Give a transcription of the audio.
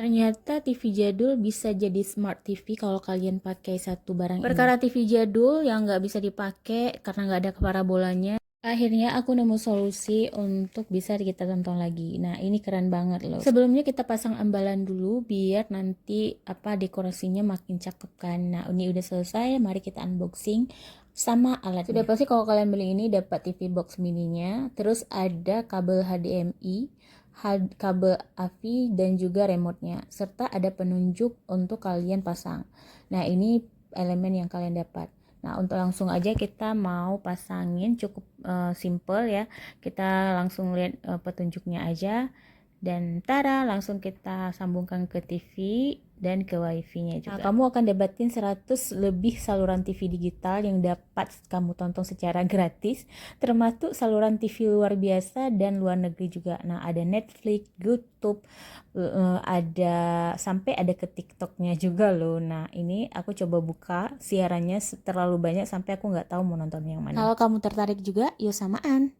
Ternyata TV jadul bisa jadi smart TV kalau kalian pakai satu barang ini. Perkara TV jadul yang nggak bisa dipakai karena nggak ada parabolanya, akhirnya aku nemu solusi untuk bisa kita tonton lagi. Nah, ini keren banget loh. Sebelumnya kita pasang ambalan dulu biar nanti dekorasinya makin cakep kan. Nah, ini udah selesai, mari kita unboxing sama alatnya. Sudah pasti kalau kalian beli ini dapat TV box mininya, terus ada kabel HDMI, kabel AV dan juga remote-nya, serta ada penunjuk untuk kalian pasang. Nah, ini elemen yang kalian dapat. Nah, untuk langsung aja kita mau pasangin cukup simple ya. Kita langsung lihat petunjuknya aja. Dan tara, langsung kita sambungkan ke TV dan ke wifi-nya juga. Nah, kamu akan dapatin 100 lebih saluran TV digital yang dapat kamu tonton secara gratis, termasuk saluran TV luar biasa dan luar negeri juga. Nah, ada Netflix, YouTube, ada sampai ada ke TikToknya juga loh. Nah, ini aku coba buka siarannya terlalu banyak sampai aku nggak tahu mau nonton yang mana. Kalau kamu tertarik juga, yuk samaan.